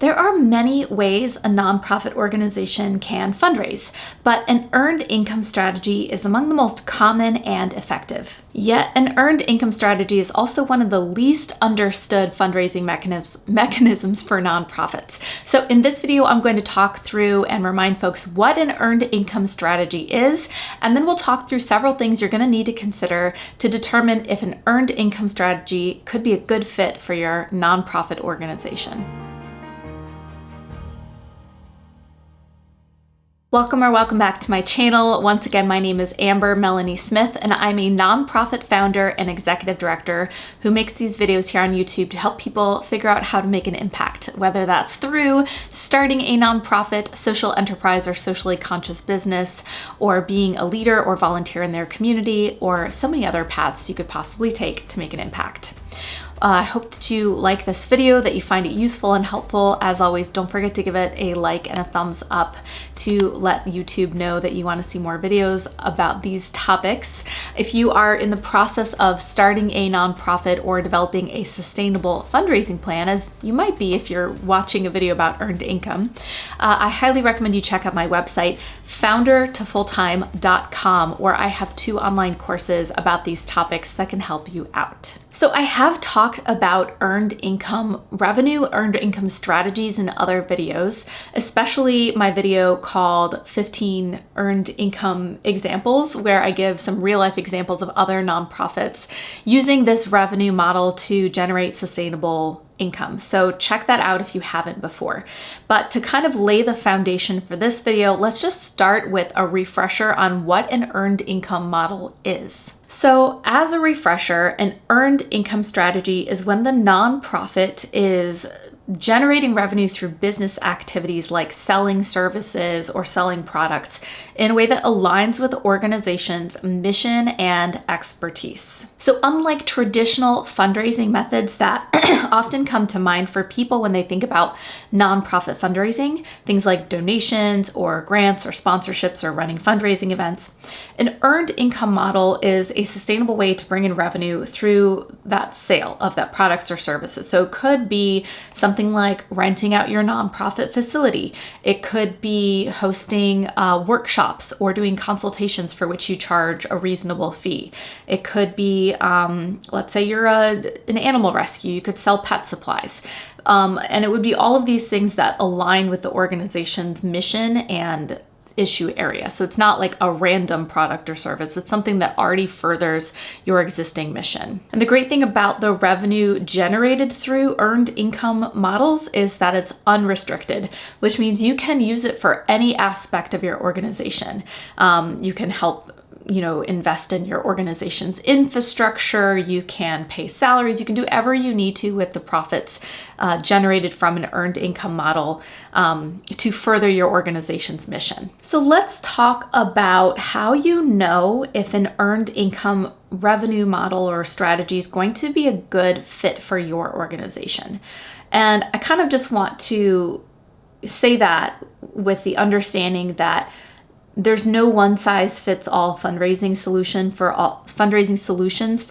There are many ways a nonprofit organization can fundraise, but an earned income strategy is among the most common and effective. Yet, an earned income strategy is also one of the least understood fundraising mechanisms for nonprofits. So in this video, I'm going to talk through and remind folks what an earned income strategy is, and then we'll talk through several things you're going to need to consider to determine if an earned income strategy could be a good fit for your nonprofit organization. Welcome back to my channel. Once again, my name is Amber Melanie Smith, and I'm a nonprofit founder and executive director who makes these videos here on YouTube to help people figure out how to make an impact, whether that's through starting a nonprofit, social enterprise, or socially conscious business, or being a leader or volunteer in their community, or so many other paths you could possibly take to make an impact. I hope that you like this video, that you find it useful and helpful. As always, don't forget to give it a like and a thumbs up to let YouTube know that you want to see more videos about these topics. If you are in the process of starting a nonprofit or developing a sustainable fundraising plan, as you might be if you're watching a video about earned income, I highly recommend you check out my website, foundertofulltime.com, where I have 2 online courses about these topics that can help you out. So I have talked about earned income revenue, earned income strategies in other videos, especially my video called 15 Earned Income Examples, where I give some real life examples of other nonprofits using this revenue model to generate sustainable income. So check that out if you haven't before. But to kind of lay the foundation for this video, let's just start with a refresher on what an earned income model is. So as a refresher, an earned income strategy is when the nonprofit is generating revenue through business activities like selling services or selling products in a way that aligns with the organization's mission and expertise. So unlike traditional fundraising methods that often come to mind for people when they think about nonprofit fundraising, things like donations or grants or sponsorships or running fundraising events, an earned income model is a sustainable way to bring in revenue through that sale of that products or services. So it could be something like renting out your nonprofit facility. It could be hosting workshops or doing consultations for which you charge a reasonable fee. It could be, let's say you're an animal rescue, you could sell pet supplies. And it would be all of these things that align with the organization's mission and issue area. So it's not like a random product or service. It's something that already furthers your existing mission. And the great thing about the revenue generated through earned income models is that it's unrestricted, which means you can use it for any aspect of your organization. You can help invest in your organization's infrastructure, you can pay salaries, you can do whatever you need to with the profits generated from an earned income model to further your organization's mission. So let's talk about how you know if an earned income revenue model or strategy is going to be a good fit for your organization. And I kind of just want to say that with the understanding that there's no one-size-fits-all fundraising solutions for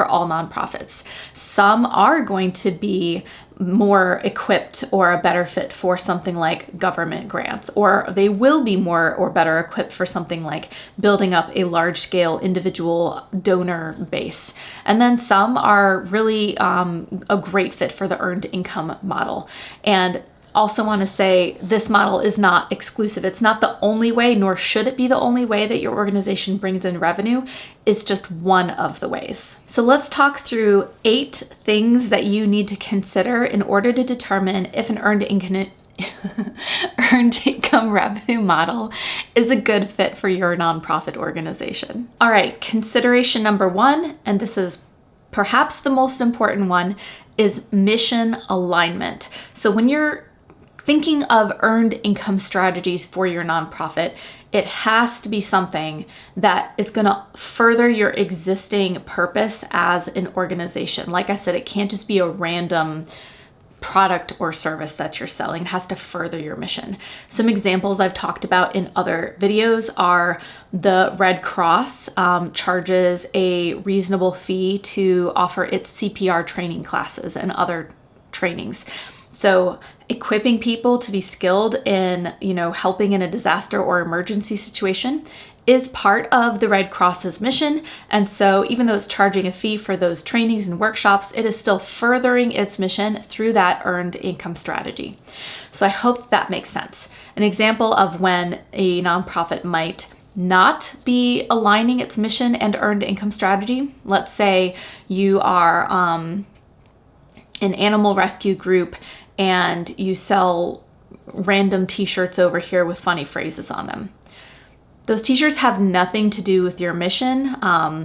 all nonprofits. Some are going to be more equipped or a better fit for something like government grants, or they will be more or better equipped for something like building up a large-scale individual donor base. And then some are really a great fit for the earned income model. And also want to say this model is not exclusive. It's not the only way, nor should it be the only way that your organization brings in revenue. It's just one of the ways. So let's talk through 8 things that you need to consider in order to determine if an earned income revenue model is a good fit for your nonprofit organization. All right, consideration number 1, and this is perhaps the most important one, is mission alignment. So when you're thinking of earned income strategies for your nonprofit, it has to be something that is going to further your existing purpose as an organization. Like I said, it can't just be a random product or service that you're selling. It has to further your mission. Some examples I've talked about in other videos are the Red Cross charges a reasonable fee to offer its CPR training classes and other trainings. So Equipping people to be skilled in, helping in a disaster or emergency situation is part of the Red Cross's mission. And so even though it's charging a fee for those trainings and workshops, it is still furthering its mission through that earned income strategy. So I hope that makes sense. An example of when a nonprofit might not be aligning its mission and earned income strategy. Let's say you are an animal rescue group and you sell random t-shirts over here with funny phrases on them. Those t-shirts have nothing to do with your mission.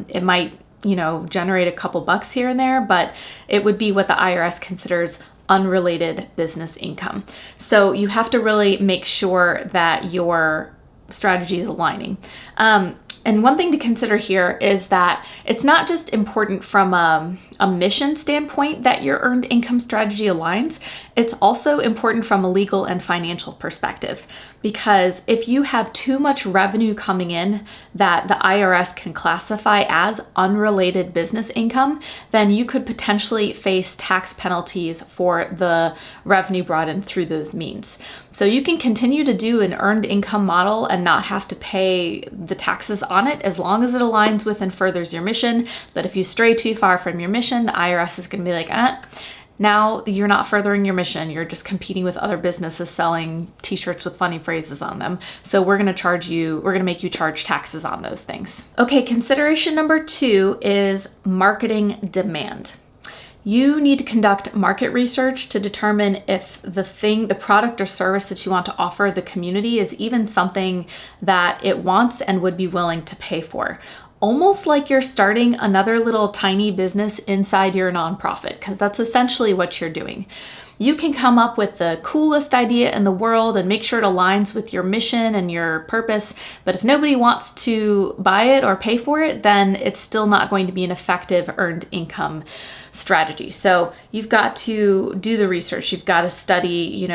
It might, generate a couple bucks here and there, but it would be what the IRS considers unrelated business income. So you have to really make sure that your strategy is aligning. And one thing to consider here is that it's not just important from a mission standpoint that your earned income strategy aligns, it's also important from a legal and financial perspective. Because if you have too much revenue coming in that the IRS can classify as unrelated business income, then you could potentially face tax penalties for the revenue brought in through those means. So you can continue to do an earned income model and not have to pay the taxes on it as long as it aligns with and furthers your mission. But if you stray too far from your mission, the IRS is going to be like, now you're not furthering your mission. You're just competing with other businesses selling t-shirts with funny phrases on them. So we're going to make you charge taxes on those things. Okay, consideration number 2 is marketing demand. You need to conduct market research to determine if the product or service that you want to offer the community is even something that it wants and would be willing to pay for. Almost like you're starting another little tiny business inside your nonprofit, because that's essentially what you're doing. You can come up with the coolest idea in the world and make sure it aligns with your mission and your purpose, but if nobody wants to buy it or pay for it, then it's still not going to be an effective earned income strategy. So you've got to do the research. You've got to study,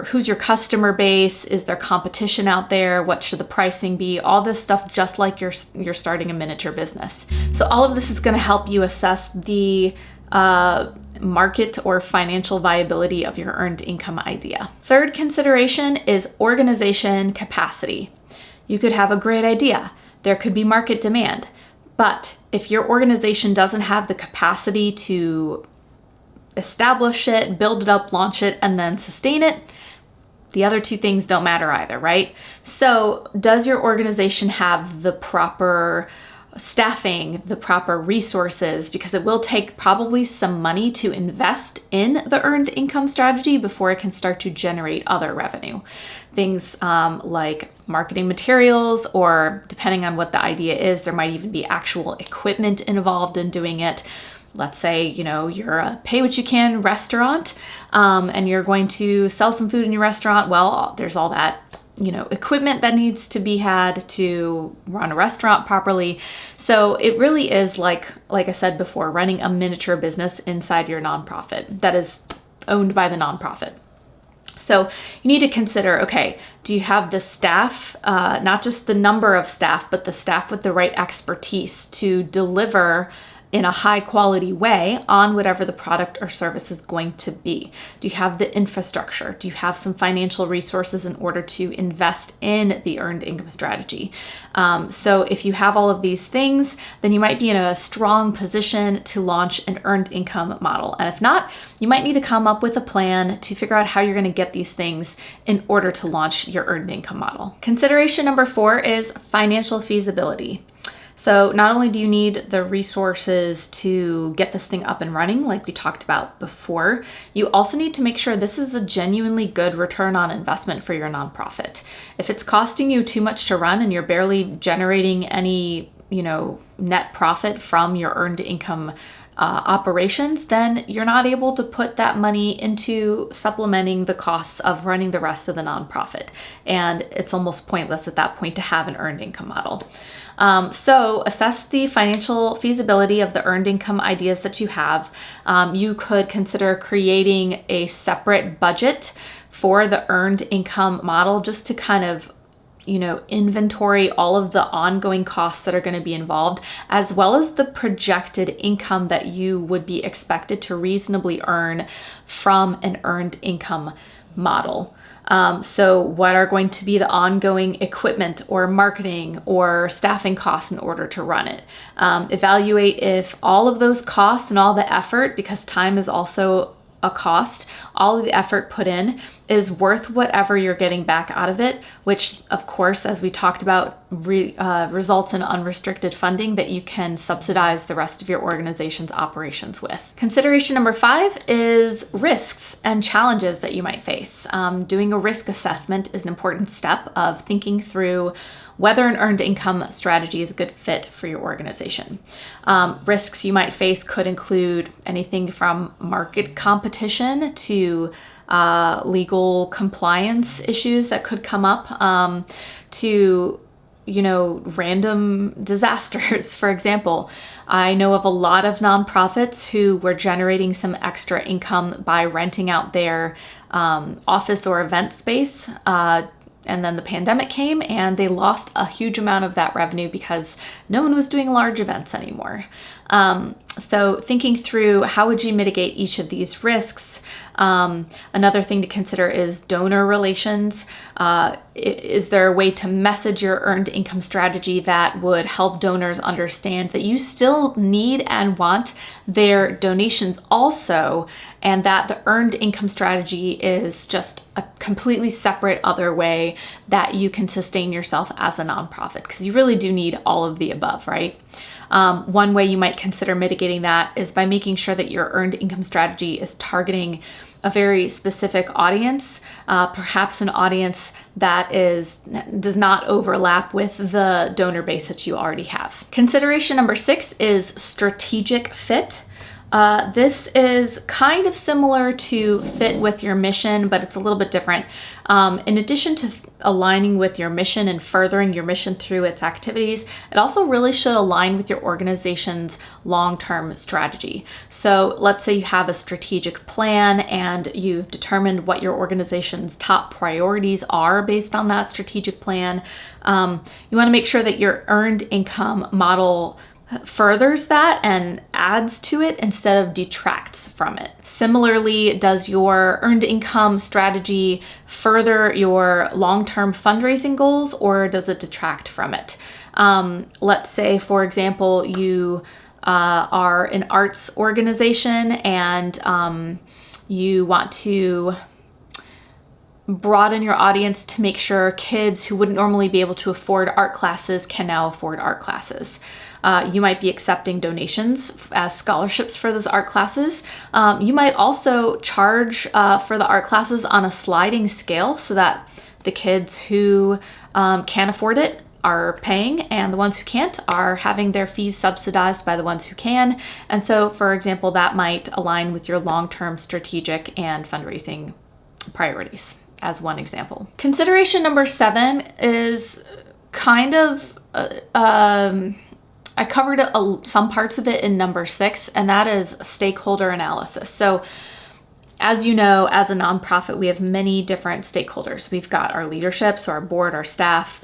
who's your customer base? Is there competition out there? What should the pricing be? All this stuff, just like you're starting a miniature business. So all of this is going to help you assess the market or financial viability of your earned income idea. Third consideration is organization capacity. You could have a great idea. There could be market demand, but if your organization doesn't have the capacity to establish it, build it up, launch it, and then sustain it, the other two things don't matter either, right? So does your organization have the proper staffing, the proper resources? Because it will take probably some money to invest in the earned income strategy before it can start to generate other revenue. Things like marketing materials, or depending on what the idea is, there might even be actual equipment involved in doing it. Let's say, you're a pay-what-you-can restaurant and you're going to sell some food in your restaurant. Well, there's all that equipment that needs to be had to run a restaurant properly. So it really is like I said before, running a miniature business inside your nonprofit that is owned by the nonprofit. So you need to consider, okay, do you have the staff, not just the number of staff, but the staff with the right expertise to deliver in a high quality way on whatever the product or service is going to be? Do you have the infrastructure? Do you have some financial resources in order to invest in the earned income strategy? So if you have all of these things, then you might be in a strong position to launch an earned income model. And if not, you might need to come up with a plan to figure out how you're going to get these things in order to launch your earned income model. Consideration number 4 is financial feasibility. So not only do you need the resources to get this thing up and running, like we talked about before, you also need to make sure this is a genuinely good return on investment for your nonprofit. If it's costing you too much to run and you're barely generating any, net profit from your earned income operations, then you're not able to put that money into supplementing the costs of running the rest of the nonprofit. And it's almost pointless at that point to have an earned income model. So assess the financial feasibility of the earned income ideas that you have. You could consider creating a separate budget for the earned income model just to kind of inventory all of the ongoing costs that are going to be involved, as well as the projected income that you would be expected to reasonably earn from an earned income model. So what are going to be the ongoing equipment or marketing or staffing costs in order to run it? Evaluate if all of those costs and all the effort, because time is also a cost, all of the effort put in is worth whatever you're getting back out of it, which of course, as we talked about, results in unrestricted funding that you can subsidize the rest of your organization's operations with. Consideration number 5 is risks and challenges that you might face. Doing a risk assessment is an important step of thinking through whether an earned income strategy is a good fit for your organization. Risks you might face could include anything from market competition to legal compliance issues that could come up, to random disasters. For example, I know of a lot of nonprofits who were generating some extra income by renting out their office or event space, and then the pandemic came and they lost a huge amount of that revenue because no one was doing large events anymore. So thinking through how would you mitigate each of these risks? Another thing to consider is donor relations. Is there a way to message your earned income strategy that would help donors understand that you still need and want their donations also, and that the earned income strategy is just a completely separate other way that you can sustain yourself as a nonprofit? Because you really do need all of the above, right? One way you might consider mitigating that is by making sure that your earned income strategy is targeting a very specific audience, perhaps an audience that does not overlap with the donor base that you already have. Consideration number 6 is strategic fit. This is kind of similar to fit with your mission, but it's a little bit different. In addition to aligning with your mission and furthering your mission through its activities, it also really should align with your organization's long-term strategy. So let's say you have a strategic plan and you've determined what your organization's top priorities are based on that strategic plan. You want to make sure that your earned income model furthers that and adds to it instead of detracts from it. Similarly, does your earned income strategy further your long-term fundraising goals, or does it detract from it? Let's say, for example, you are an arts organization and you want to broaden your audience to make sure kids who wouldn't normally be able to afford art classes can now afford art classes. You might be accepting donations as scholarships for those art classes. You might also charge for the art classes on a sliding scale so that the kids who can afford it are paying and the ones who can't are having their fees subsidized by the ones who can. And so, for example, that might align with your long-term strategic and fundraising priorities as one example. Consideration number 7 is kind of I covered some parts of it in number 6, and that is stakeholder analysis. So as you know, as a nonprofit, we have many different stakeholders. We've got our leadership, so our board, our staff.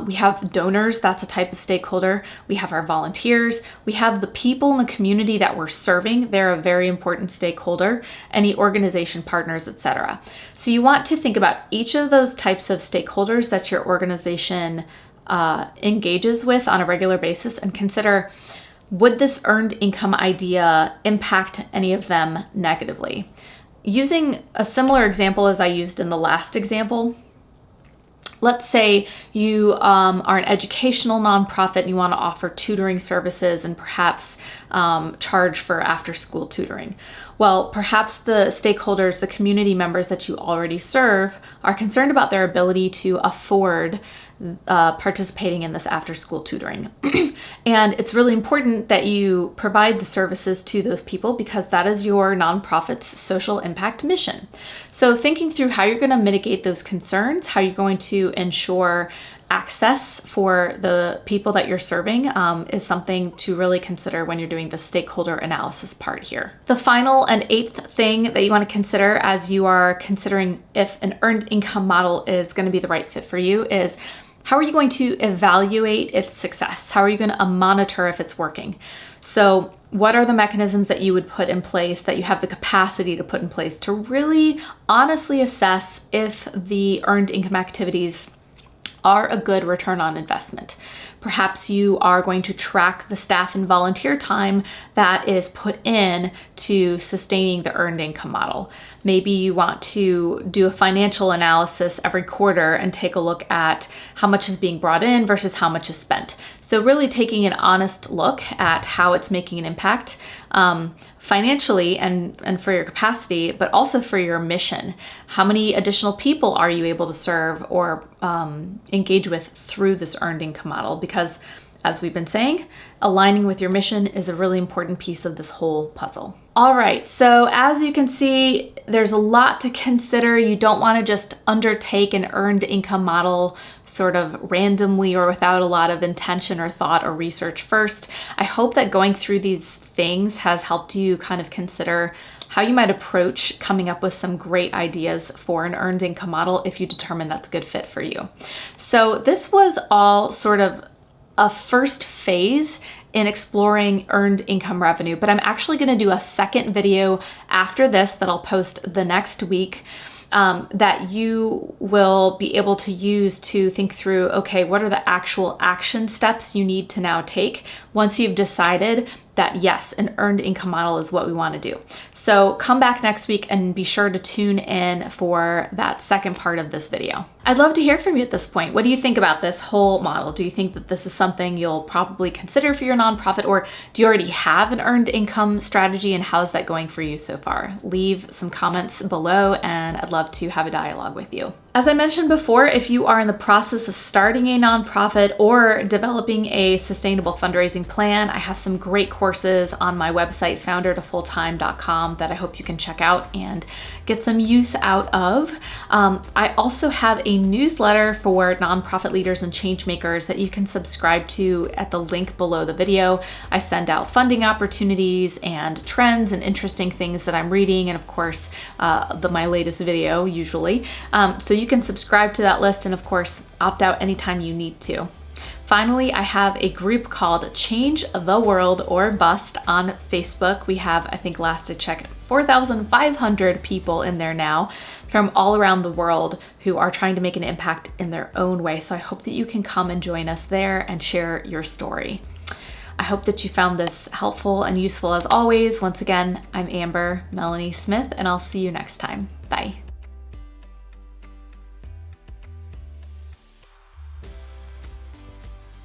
We have donors, that's a type of stakeholder. We have our volunteers. We have the people in the community that we're serving. They're a very important stakeholder, any organization partners, etc. So you want to think about each of those types of stakeholders that your organization engages with on a regular basis and consider, would this earned income idea impact any of them negatively? Using a similar example as I used in the last example, let's say you are an educational nonprofit and you want to offer tutoring services and perhaps charge for after-school tutoring. Well, perhaps the stakeholders, the community members that you already serve, are concerned about their ability to afford participating in this after-school tutoring. And it's really important that you provide the services to those people because that is your nonprofit's social impact mission. So thinking through how you're going to mitigate those concerns, how you're going to ensure access for the people that you're serving is something to really consider when you're doing the stakeholder analysis part here. The final and 8th thing that you want to consider as you are considering if an earned income model is going to be the right fit for you is How are you going to evaluate its success? How are you going to monitor if it's working? So what are the mechanisms that you would put in place, that you have the capacity to put in place to really honestly assess if the earned income activities are a good return on investment? Perhaps you are going to track the staff and volunteer time that is put in to sustaining the earned income model. Maybe you want to do a financial analysis every quarter and take a look at how much is being brought in versus how much is spent. So really taking an honest look at how it's making an impact financially and for your capacity, but also for your mission. How many additional people are you able to serve or engage with through this earned income model? Because as we've been saying, aligning with your mission is a really important piece of this whole puzzle. All right, so as you can see, there's a lot to consider. You don't want to just undertake an earned income model sort of randomly or without a lot of intention or thought or research first. I hope that going through these things has helped you kind of consider how you might approach coming up with some great ideas for an earned income model if you determine that's a good fit for you. So this was all sort of a first phase in exploring earned income revenue, but I'm actually going to do a second video after this that I'll post the next week that you will be able to use to think through, okay, what are the actual action steps you need to now take once you've decided that yes, an earned income model is what we want to do. So come back next week and be sure to tune in for that second part of this video. I'd love to hear from you at this point. What do you think about this whole model? Do you think that this is something you'll probably consider for your nonprofit, or do you already have an earned income strategy, and how's that going for you so far? Leave some comments below and I'd love to have a dialogue with you. As I mentioned before, if you are in the process of starting a nonprofit or developing a sustainable fundraising plan, I have some great courses on my website, foundertofulltime.com, that I hope you can check out and get some use out of. I also have a newsletter for nonprofit leaders and change makers that you can subscribe to at the link below the video. I send out funding opportunities and trends and interesting things that I'm reading, and of course, my latest video usually. So you can subscribe to that list and of course opt out anytime you need to. Finally, I have a group called Change the World or Bust on Facebook. We have, I think last I checked, 4,500 people in there now from all around the world who are trying to make an impact in their own way. So I hope that you can come and join us there and share your story. I hope that you found this helpful and useful as always. Once again, I'm Amber Melanie Smith, and I'll see you next time. Bye.